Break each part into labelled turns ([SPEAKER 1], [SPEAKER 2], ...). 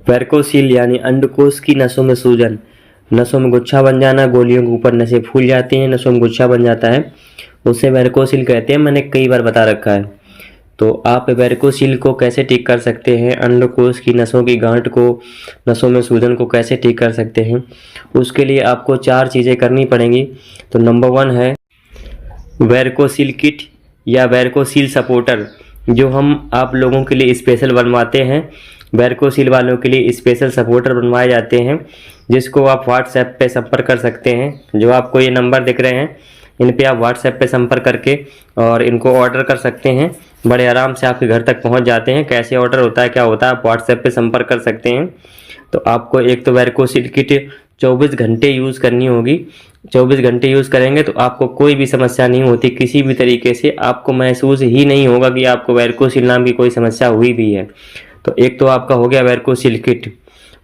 [SPEAKER 1] Varicocele यानी अंडकोश की नसों में सूजन, नसों में गुच्छा बन जाना, गोलियों के ऊपर नसें फूल जाती हैं, नसों में गुच्छा बन जाता है, उसे वेरिकोसील कहते हैं। मैंने कई बार बता रखा है। तो आप वेरिकोसील को कैसे ठीक कर सकते हैं, अंडकोश की नसों की गांठ को, नसों में सूजन को कैसे ठीक कर सकते हैं, उसके लिए आपको 4 चीज़ें करनी पड़ेंगी। तो नंबर 1 है वेरिकोसील किट या वेरिकोसील सपोर्टर, जो हम आप लोगों के लिए स्पेशल बनवाते हैं। वेरिकोसील वालों के लिए स्पेशल सपोर्टर बनवाए जाते हैं, जिसको आप व्हाट्सएप पे संपर्क कर सकते हैं। जो आपको ये नंबर दिख रहे हैं, इन पे आप व्हाट्सएप पे संपर्क करके और इनको ऑर्डर कर सकते हैं। बड़े आराम से आपके घर तक पहुंच जाते हैं। कैसे ऑर्डर होता है, क्या होता है, आप व्हाट्सएप पे संपर्क कर सकते हैं। तो आपको एक तो वेरिकोसील किट 24 घंटे यूज़ करनी होगी। 24 घंटे यूज़ करेंगे तो आपको कोई भी समस्या नहीं होती, किसी भी तरीके से आपको महसूस ही नहीं होगा कि आपको वेरिकोसील नाम की कोई समस्या हुई भी है। तो एक तो आपका हो गया वेरिकोसील किट।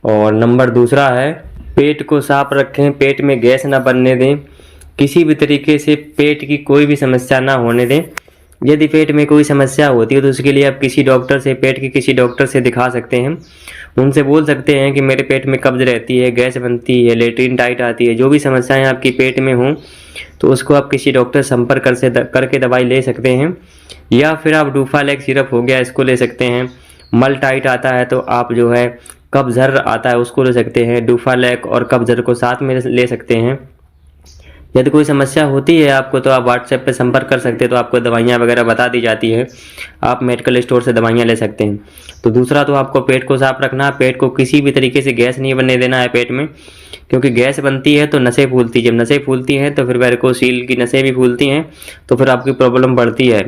[SPEAKER 1] और नंबर दूसरा है, पेट को साफ रखें, पेट में गैस ना बनने दें, किसी भी तरीके से पेट की कोई भी समस्या ना होने दें। यदि पेट में कोई समस्या होती है तो उसके लिए आप किसी डॉक्टर से, पेट के किसी डॉक्टर से दिखा सकते हैं। उनसे बोल सकते हैं कि मेरे पेट में कब्ज रहती है, गैस बनती है, लेट्रिन टाइट आती है, जो भी समस्याएं आपकी पेट में हों तो उसको आप किसी डॉक्टर संपर्क करके दवाई ले सकते हैं। या फिर आप डूफालेक सिरप हो गया, इसको ले सकते हैं। मल टाइट आता है तो आप जो है कब्ज़र आता है उसको ले सकते हैं। डूफालेक और कब्ज़र को साथ में ले सकते हैं। यदि कोई समस्या होती है आपको तो आप व्हाट्सएप पे संपर्क कर सकते हैं, तो आपको दवाइयाँ वगैरह बता दी जाती है, आप मेडिकल स्टोर से दवाइयाँ ले सकते हैं। तो दूसरा तो आपको पेट को साफ रखना है, पेट को किसी भी तरीके से गैस नहीं बनने देना है पेट में, क्योंकि गैस बनती है तो नसें फूलती है। जब नसें फूलती हैं तो फिर वेरिकोसील की नसें भी फूलती हैं, तो फिर आपकी प्रॉब्लम बढ़ती है।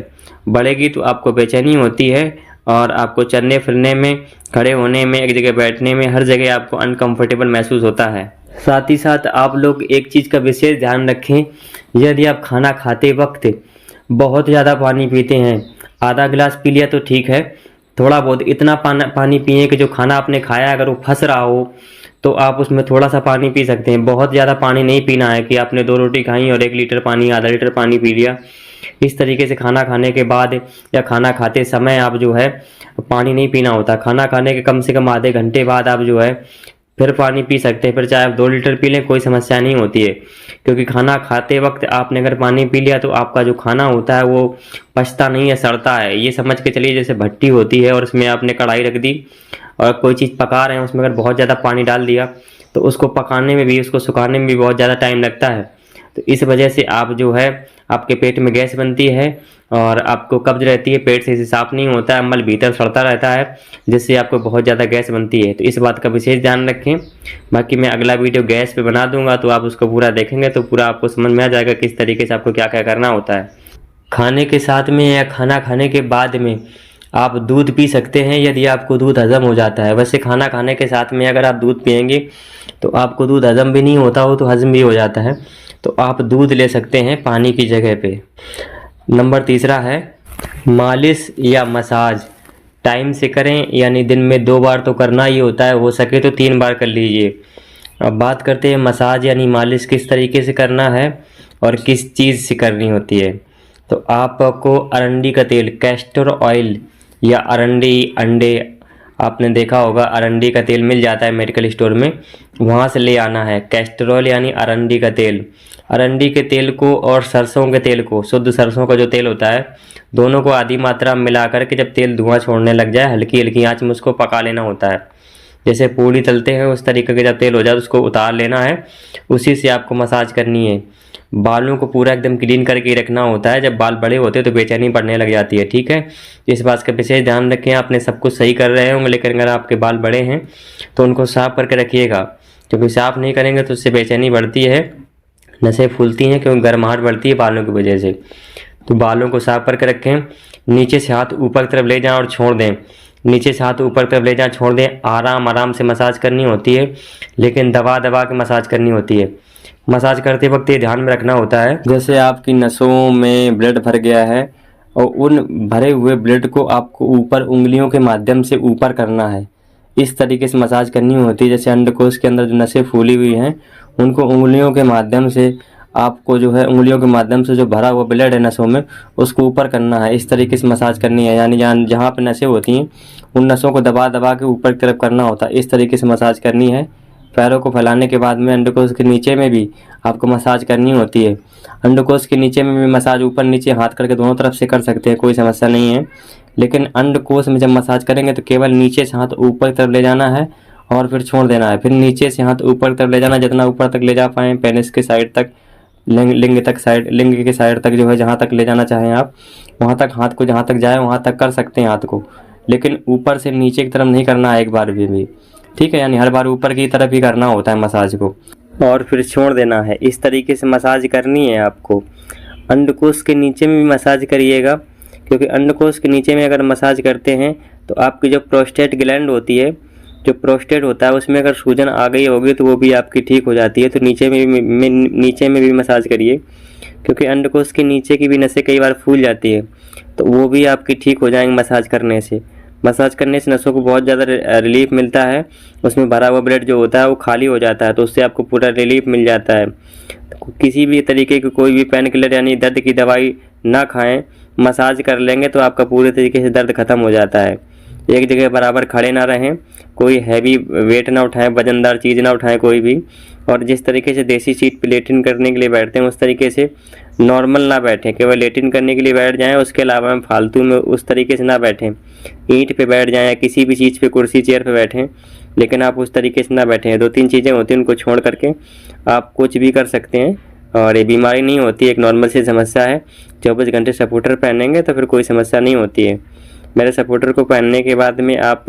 [SPEAKER 1] बढ़ेगी तो आपको बेचैनी होती है और आपको चलने फिरने में, खड़े होने में, एक जगह बैठने में, हर जगह आपको अनकंफर्टेबल महसूस होता है। साथ ही साथ आप लोग एक चीज़ का विशेष ध्यान रखें, यदि आप खाना खाते वक्त बहुत ज़्यादा पानी पीते हैं, आधा गिलास पी लिया तो ठीक है, थोड़ा बहुत इतना पानी पिए कि जो खाना आपने खाया अगर वो फंस रहा हो तो आप उसमें थोड़ा सा पानी पी सकते हैं। बहुत ज़्यादा पानी नहीं पीना है कि आपने 2 रोटी खाई और 1 लीटर पानी, आधा लीटर पानी पी लिया। इस तरीके से खाना खाने के बाद या खाना खाते समय आप जो है पानी नहीं पीना होता। खाना खाने के कम से कम आधे घंटे बाद आप जो है फिर पानी पी सकते हैं। फिर चाहे आप 2 लीटर पी लें, कोई समस्या नहीं होती है, क्योंकि खाना खाते वक्त आपने अगर पानी पी लिया तो आपका जो खाना होता है वो पचता नहीं है, सड़ता है। ये समझ के चलिए जैसे भट्टी होती है और उसमें आपने कढ़ाई रख दी और कोई चीज़ पका रहे हैं, उसमें अगर बहुत ज़्यादा पानी डाल दिया तो उसको पकाने में भी, उसको सुखाने में भी बहुत ज़्यादा टाइम लगता है। तो इस वजह से आप जो है आपके पेट में गैस बनती है और आपको कब्ज रहती है, पेट से साफ नहीं होता है, मल भीतर सड़ता रहता है, जिससे आपको बहुत ज़्यादा गैस बनती है। तो इस बात का विशेष ध्यान रखें। बाकी मैं अगला वीडियो गैस पे बना दूंगा, तो आप उसको पूरा देखेंगे तो पूरा आपको समझ में आ जाएगा किस तरीके से आपको क्या क्या करना होता है। खाने के साथ में या खाना खाने के बाद में आप दूध पी सकते हैं, यदि आपको दूध हजम हो जाता है। वैसे खाना खाने के साथ में अगर आप दूध पिएंगे तो आपको दूध हजम भी नहीं होता हो तो हजम भी हो जाता है, तो आप दूध ले सकते हैं पानी की जगह पे। नंबर तीसरा है मालिश या मसाज, टाइम से करें, यानी दिन में 2 बार तो करना ही होता है, हो सके तो 3 बार कर लीजिए। अब बात करते हैं मसाज यानी मालिश किस तरीके से करना है और किस चीज़ से करनी होती है। तो आपको अरंडी का तेल, कैस्टर ऑयल या अरंडी अंडे, आपने देखा होगा अरंडी का तेल मिल जाता है मेडिकल स्टोर में, वहाँ से ले आना है। कैस्टर ऑयल यानी अरंडी का तेल, अरंडी के तेल को और सरसों के तेल को, शुद्ध सरसों का जो तेल होता है, दोनों को आधी मात्रा में मिला करके जब तेल धुआं छोड़ने लग जाए हल्की हल्की आंच में उसको पका लेना होता है। जैसे पूड़ी तलते हैं उस तरीके के जब तेल हो जाए तो उसको उतार लेना है, उसी से आपको मसाज करनी है। बालों को पूरा एकदम क्लीन करके रखना होता है, जब बाल बड़े होते हैं तो बेचैनी पड़ने लग जाती है, ठीक है। इस बात का विशेष ध्यान रखें। आपने सब कुछ सही कर रहे होंगे, लेकिन अगर आपके बाल बड़े हैं तो उनको साफ करके रखिएगा, क्योंकि साफ नहीं करेंगे तो उससे बेचैनी बढ़ती है, नसें फूलती हैं, क्योंकि गर्माहट बढ़ती है बालों की वजह से। तो बालों को साफ करके रखें। नीचे से हाथ ऊपर की तरफ ले जाएं और छोड़ दें, नीचे से हाथ ऊपर की तरफ ले जाएं, छोड़ दें। आराम आराम से मसाज करनी होती है, लेकिन दबा दबा के मसाज करनी होती है। मसाज करते वक्त ये ध्यान में रखना होता है, जैसे आपकी नसों में ब्लड भर गया है और उन भरे हुए ब्लड को आपको ऊपर उंगलियों के माध्यम से ऊपर करना है। इस तरीके से मसाज करनी होती है, जैसे अंडकोश के अंदर जो नसें फूली हुई हैं उनको उंगलियों के माध्यम से आपको जो है उंगलियों के माध्यम से जो भरा हुआ ब्लड है नसों में उसको ऊपर करना है। इस तरीके से मसाज करनी है, यानी जहाँ पे नसें होती हैं उन नसों को दबा दबा के ऊपर की तरफ करना होता है। इस तरीके से मसाज करनी है। पैरों को फैलाने के बाद में अंडकोश के नीचे में भी आपको मसाज करनी होती है। अंडकोश के नीचे में भी मसाज ऊपर नीचे हाथ करके दोनों तरफ से कर सकते हैं, कोई समस्या नहीं है। लेकिन अंडकोश में जब मसाज करेंगे तो केवल नीचे से हाथ ऊपर की तरफ ले जाना है और फिर छोड़ देना है। फिर नीचे से हाथ ऊपर की तरफ ले जाना, जितना ऊपर तक ले जा पाएँ, पेनिस के साइड तक, लिंग के साइड तक जो है, जहाँ तक ले जाना चाहें आप वहाँ तक, हाथ को जहाँ तक जाए वहाँ तक कर सकते हैं हाथ को, लेकिन ऊपर से नीचे की तरफ नहीं करना है एक बार भी। ठीक है, यानी हर बार ऊपर की तरफ ही करना होता है मसाज को और फिर छोड़ देना है। इस तरीके से मसाज करनी है आपको। अंडकोश के नीचे में भी मसाज करिएगा, क्योंकि अंडकोश के नीचे में अगर मसाज करते हैं तो आपकी जो प्रोस्टेट ग्लैंड होती है, जो प्रोस्टेट होता है, उसमें अगर सूजन आ गई होगी तो वो भी आपकी ठीक हो जाती है। तो नीचे में भी मसाज करिए, क्योंकि अंडकोश के नीचे की भी नसें कई बार फूल जाती है, तो वो भी आपकी ठीक हो जाएंगे मसाज करने से। मसाज करने से नसों को बहुत ज़्यादा रिलीफ मिलता है। उसमें भरा हुआ ब्लड जो होता है वो खाली हो जाता है, तो उससे आपको पूरा रिलीफ मिल जाता है। किसी भी तरीके की कोई भी पेन किलर यानी दर्द की दवाई ना खाएं, मसाज कर लेंगे तो आपका पूरे तरीके से दर्द ख़त्म हो जाता है। एक जगह बराबर खड़े ना रहें, कोई हैवी वेट ना उठाएं, वजनदार चीज़ ना उठाएं कोई भी, और जिस तरीके से देसी सीट पे लेटिन करने के लिए बैठते हैं उस तरीके से नॉर्मल ना बैठें। केवल लेटिन करने के लिए बैठ जाएं, उसके अलावा फालतू में उस तरीके से ना बैठें। ईंट पे बैठ जाएं या किसी भी चीज़ पे, कुर्सी चेयर पे बैठें, लेकिन आप उस तरीके से ना बैठें। 2-3 चीज़ें होती हैं, उनको छोड़ करके आप कुछ भी कर सकते हैं और ये बीमारी नहीं होती, एक नॉर्मल सी समस्या है। 24 घंटे सपोर्टर पहनेंगे तो फिर कोई समस्या नहीं होती है। मेरे सपोर्टर को पहनने के बाद में आप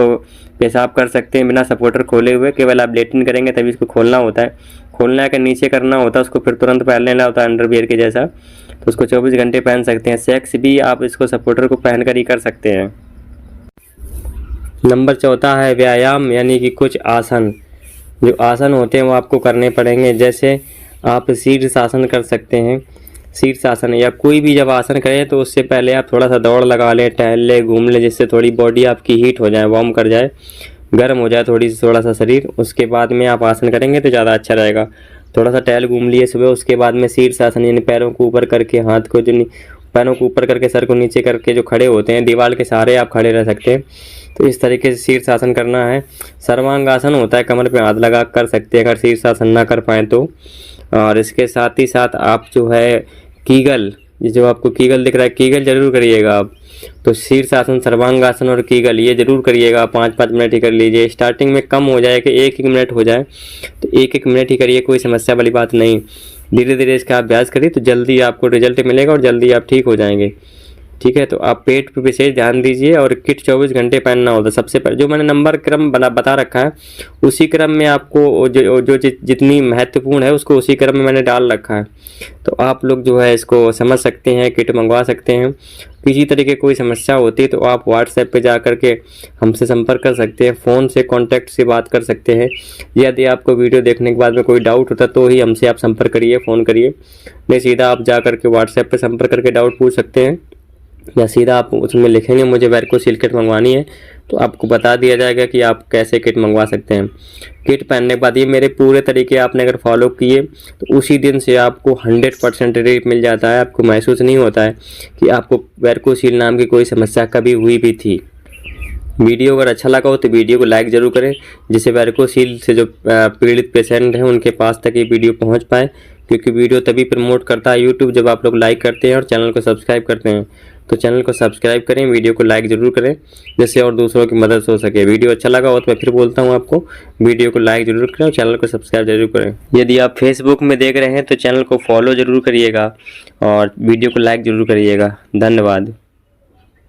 [SPEAKER 1] पेशाब कर सकते हैं बिना सपोर्टर खोले हुए। केवल आप लेटिन करेंगे तभी इसको खोलना होता है, खोलना है कि नीचे करना होता है, उसको फिर तुरंत पहन लेना होता है अंडरवियर के जैसा। तो उसको 24 घंटे पहन सकते हैं। सेक्स भी आप इसको सपोर्टर को पहन कर ही कर सकते हैं। नंबर 4 है व्यायाम, यानी कि कुछ आसन। जो आसन होते हैं वो आपको करने पड़ेंगे। जैसे आप शीर्षासन कर सकते हैं, शीर्षासन, या कोई भी जब आसन करें तो उससे पहले आप थोड़ा सा दौड़ लगा लें, टहल लें, घूम लें, जिससे थोड़ी बॉडी आपकी हीट हो जाए, वार्म कर जाए, गर्म हो जाए थोड़ा सा शरीर। उसके बाद में आप आसन करेंगे तो ज़्यादा अच्छा रहेगा। थोड़ा सा टहल घूम लिए सुबह, उसके बाद में शीर्षासन, यानी पैरों को ऊपर करके, हाथ को जो पैरों को ऊपर करके, सर को नीचे करके जो खड़े होते हैं, दीवार के सहारे आप खड़े रह सकते हैं। तो इस तरीके से शीर्षासन करना है। सर्वांगासन होता है, कमर पे हाथ लगा कर सकते हैं अगर शीर्षासन ना कर पाएँ तो। और इसके साथ ही साथ आप जो है कीगल, ये जो आपको कीगल दिख रहा है, कीगल जरूर करिएगा आप। तो शीर्षासन, सर्वांगासन और कीगल ये जरूर करिएगा। 5-5 मिनट ही कर लीजिए। स्टार्टिंग में कम हो जाए कि 1-1 मिनट हो जाए, तो 1-1 मिनट ही करिए, कोई समस्या वाली बात नहीं। धीरे धीरे इसका अभ्यास करिए तो जल्दी आपको रिजल्ट मिलेगा और जल्दी आप ठीक हो जाएंगे। ठीक है, तो आप पेट पे विशेष ध्यान दीजिए। और किट 24 घंटे पहनना होता है। सबसे पहले जो मैंने नंबर क्रम बता रखा है, उसी क्रम में आपको जो जितनी महत्वपूर्ण है उसको उसी क्रम में मैंने डाल रखा है। तो आप लोग जो है इसको समझ सकते हैं, किट मंगवा सकते हैं। किसी तरीके कोई समस्या होती है तो आप व्हाट्सएप पे जा करके हमसे संपर्क कर सकते हैं, फ़ोन से कॉन्टैक्ट से बात कर सकते हैं। यदि आपको वीडियो देखने के बाद में कोई डाउट होता तो ही हमसे आप संपर्क करिए, फ़ोन करिए। नहीं सीधा आप जा करके व्हाट्सएप पे संपर्क करके डाउट पूछ सकते हैं, या सीधा आप उसमें लिखेंगे मुझे वेरिकोसील किट मंगवानी है, तो आपको बता दिया जाएगा कि आप कैसे किट मंगवा सकते हैं। किट पहनने के बाद ये मेरे पूरे तरीके आपने अगर फॉलो किए तो उसी दिन से आपको 100% रिलीफ मिल जाता है। आपको महसूस नहीं होता है कि आपको वेरिकोसील नाम की कोई समस्या कभी हुई भी थी। वीडियो अगर अच्छा लगा हो तो वीडियो को लाइक ज़रूर करें, जिससे वेरिकोसील से जो पीड़ित पेशेंट हैं उनके पास तक ये वीडियो पहुंच पाए। क्योंकि वीडियो तभी प्रमोट करता है यूट्यूब जब आप लोग लाइक करते हैं और चैनल को सब्सक्राइब करते हैं। तो चैनल को सब्सक्राइब करें, वीडियो को लाइक ज़रूर करें, जिससे और दूसरों की मदद हो सके। वीडियो अच्छा लगा हो तो मैं फिर बोलता हूँ आपको, वीडियो को लाइक ज़रूर करें और चैनल को सब्सक्राइब जरूर करें। यदि आप फेसबुक में देख रहे हैं तो चैनल को फॉलो ज़रूर करिएगा और वीडियो को लाइक ज़रूर करिएगा। धन्यवाद।